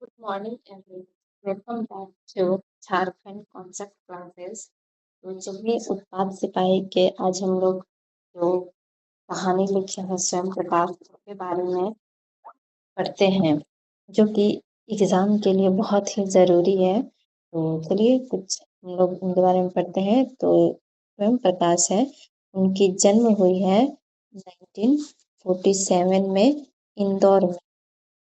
Good morning, everyone. Welcome back to Jharkhand concept classes. तो चलिए उत्पाद सिपाही के आज हम लोग जो कहानी लिखे हैं स्वयं प्रकाश के बारे में पढ़ते हैं, जो कि एग्जाम के लिए बहुत ही जरूरी है। तो चलिए कुछ हम लोग उनके बारे में पढ़ते हैं। तो स्वयं प्रकाश है, उनकी जन्म हुई है 1947 में इंदौर में।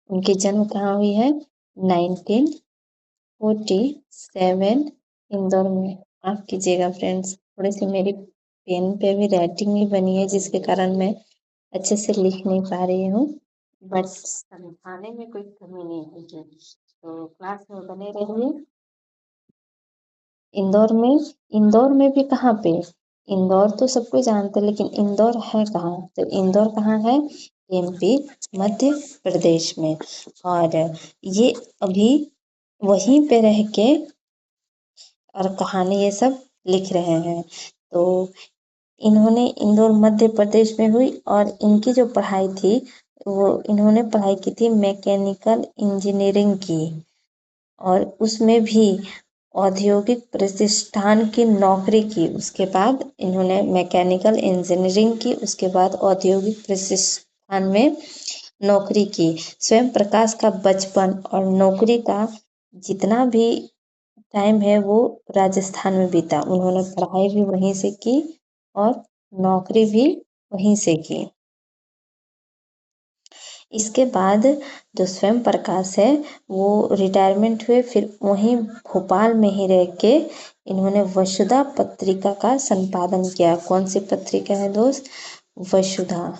उनकी जन्म कहाँ हुई है? 1947 इंदौर में। माफ कीजिएगा फ्रेंड्स, थोड़ी सी मेरी पेन पे भी राइटिंग नहीं बनी है, जिसके कारण मैं अच्छे से लिख नहीं पा रही हूँ, बट समझाने में कोई कमी नहीं होगी। तो क्लास में बने रहिए। इंदौर में भी कहाँ पे? इंदौर तो सबको जानते हैं, लेकिन इंदौर है कहाँ? तो इंदौर कहाँ है? एमपी, मध्य प्रदेश में। और ये अभी वहीं पे रह के और कहानी ये सब लिख रहे हैं। तो इन्होंने इंदौर मध्य प्रदेश में हुई, और इनकी जो पढ़ाई थी वो इन्होंने पढ़ाई की थी मैकेनिकल इंजीनियरिंग की, और उसमें भी औद्योगिक प्रतिष्ठान की नौकरी की। उसके बाद इन्होंने मैकेनिकल इंजीनियरिंग की, उसके बाद औद्योगिक प्रतिष्ठान में नौकरी की। स्वयं प्रकाश का बचपन और नौकरी का जितना भी टाइम है वो राजस्थान में बीता। उन्होंने पढ़ाई भी वहीं से की और नौकरी भी वहीं से की। इसके बाद जो स्वयं प्रकाश है वो रिटायरमेंट हुए, फिर वहीं भोपाल में ही रह के इन्होंने वसुधा पत्रिका का संपादन किया। कौन सी पत्रिका है दोस्त? वसुधा।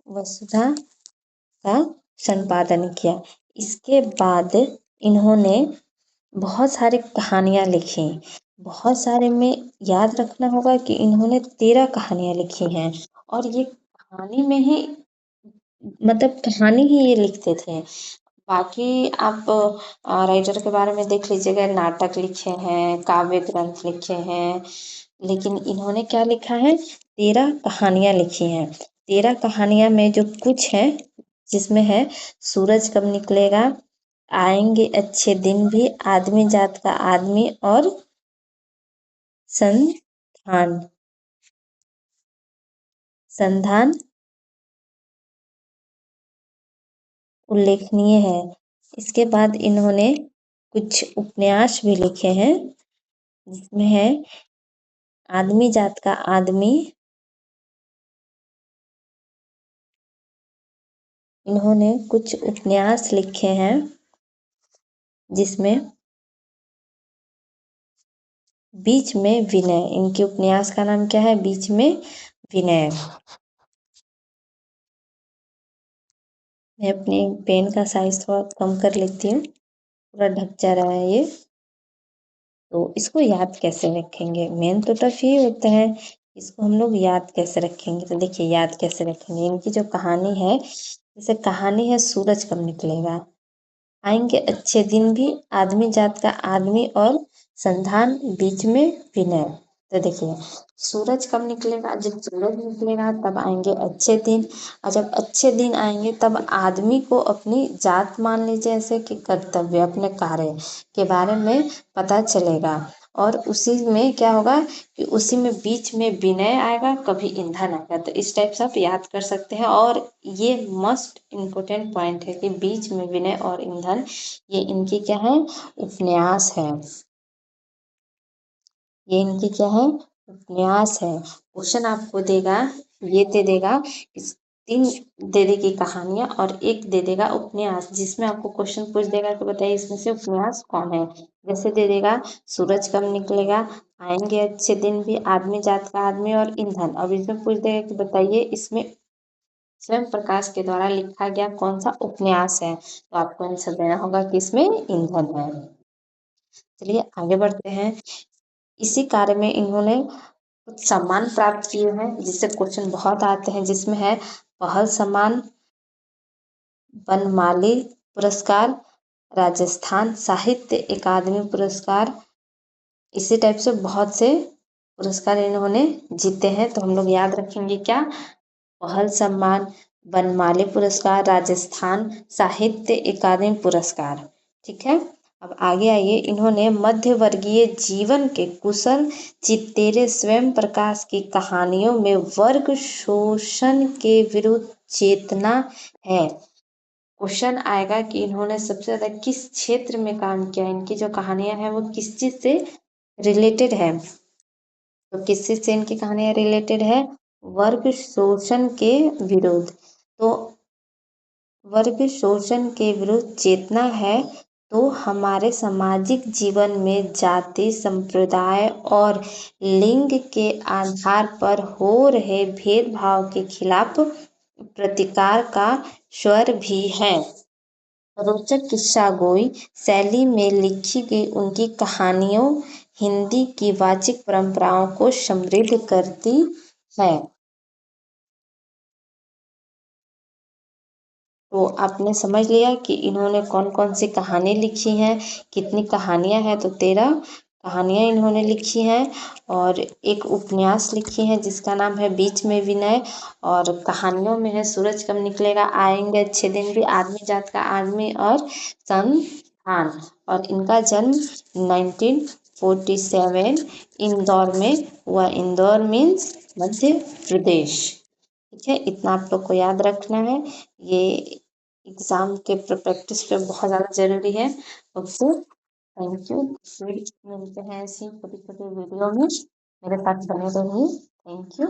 वसुधा का संपादन किया। इसके बाद इन्होंने बहुत सारी कहानियां लिखी। बहुत सारे में याद रखना होगा कि इन्होंने 13 कहानियां लिखी हैं, और ये कहानी में ही मतलब कहानी ही ये लिखते थे। बाकी आप राइटर के बारे में देख लीजिएगा, नाटक लिखे हैं, काव्य ग्रंथ लिखे हैं, लेकिन इन्होंने क्या लिखा है? 13 कहानियां लिखी हैं। 13 कहानियां में जो कुछ है, जिसमें है सूरज कब निकलेगा, आएंगे अच्छे दिन भी, आदमी जात का आदमी, और संधान। संधान उल्लेखनीय है। इसके बाद इन्होंने कुछ उपन्यास भी लिखे हैं, जिसमें है आदमी जात का आदमी। इन्होंने कुछ उपन्यास लिखे हैं, जिसमें बीच में विनय। इनके उपन्यास का नाम क्या है? बीच में विनय। मैं अपनी पेन का साइज थोड़ा कम कर लेती हूँ, पूरा ढक जा रहा है ये। तो इसको याद कैसे रखेंगे? मेन तो टफ ही होता है, इसको हम लोग याद कैसे रखेंगे? तो देखिए याद कैसे रखेंगे। इनकी जो कहानी है, जैसे कहानी है सूरज कब निकलेगा, आएंगे अच्छे दिन भी, आदमी जात का आदमी, और संधान, बीच में विनय। तो देखिए सूरज कब निकलेगा? जब सूरज निकलेगा तब आएंगे अच्छे दिन, और जब अच्छे दिन आएंगे तब आदमी को अपनी जात, मान लीजिए ऐसे कि कर्तव्य, अपने कार्य के बारे में पता चलेगा। और उसी में क्या होगा कि उसी में बीच में विनय आएगा, कभी ईंधन आएगा। तो इस टाइप से आप याद कर सकते हैं। और ये मस्ट इम्पोर्टेंट पॉइंट है कि बीच में विनय और ईंधन, ये इनकी क्या है? उपन्यास है। ये इनकी क्या है? उपन्यास है। क्वेश्चन आपको देगा, ये दे देगा, इस 3 दे देगी कहानियां और 1 दे देगा उपन्यास, जिसमें आपको क्वेश्चन पूछ देगा कि बताइए इसमें से उपन्यास कौन है। जैसे दे देगा सूरज कब निकलेगा, आएंगे अच्छे दिन भी, आदमी जात का आदमी, और ईंधन। अब इसमें पूछ देगा कि बताइए इसमें स्वयं प्रकाश के द्वारा लिखा गया कौन सा उपन्यास है। तो आपको आंसर देना होगा कि इसमें ईंधन है। चलिए आगे बढ़ते हैं। इसी कार्य में इन्होंने कुछ सम्मान प्राप्त किए हैं, जिससे क्वेश्चन बहुत आते हैं, जिसमें है पहल सम्मान, बनमाली पुरस्कार, राजस्थान साहित्य अकादमी पुरस्कार। इसी टाइप से बहुत से पुरस्कार इन्होंने जीते हैं। तो हम लोग याद रखेंगे क्या? पहल सम्मान, बनमाली पुरस्कार, राजस्थान साहित्य अकादमी पुरस्कार। ठीक है, अब आगे आइए। इन्होंने मध्य वर्गीय जीवन के कुशल चित्तेरे स्वयं प्रकाश की कहानियों में वर्ग शोषण के विरुद्ध चेतना है। क्वेश्चन आएगा कि इन्होंने सबसे ज्यादा किस क्षेत्र में काम किया, इनकी जो कहानियां हैं वो किस चीज से रिलेटेड है। तो किससे से इनकी कहानियां रिलेटेड है, वर्ग शोषण के विरुद्ध। तो वर्ग शोषण के विरुद्ध चेतना है तो हमारे सामाजिक जीवन में जाति, संप्रदाय और लिंग के आधार पर हो रहे भेदभाव के खिलाफ प्रतिकार का स्वर भी है। रोचक किस्सा गोई शैली में लिखी गई उनकी कहानियों हिंदी की वाचिक परंपराओं को समृद्ध करती है। तो आपने समझ लिया कि इन्होंने कौन कौन सी कहानी लिखी हैं, कितनी कहानियां हैं। तो 13 कहानियां इन्होंने लिखी हैं और एक उपन्यास लिखी है जिसका नाम है बीच में विनय। और कहानियों में है सूरज कब निकलेगा, आएंगे अच्छे दिन भी, आदमी जात का आदमी और संस्थान। और इनका जन्म 1947 इंदौर में हुआ। इंदौर मीन्स मध्य प्रदेश। ठीक है, इतना आप लोग को याद रखना है। ये एग्जाम के प्रैक्टिस पे बहुत ज़्यादा जरूरी है। Okay, thank you. फिर मिलते हैं ऐसी छोटी छोटी वीडियो में, मेरे साथ बने रहिए। Thank you.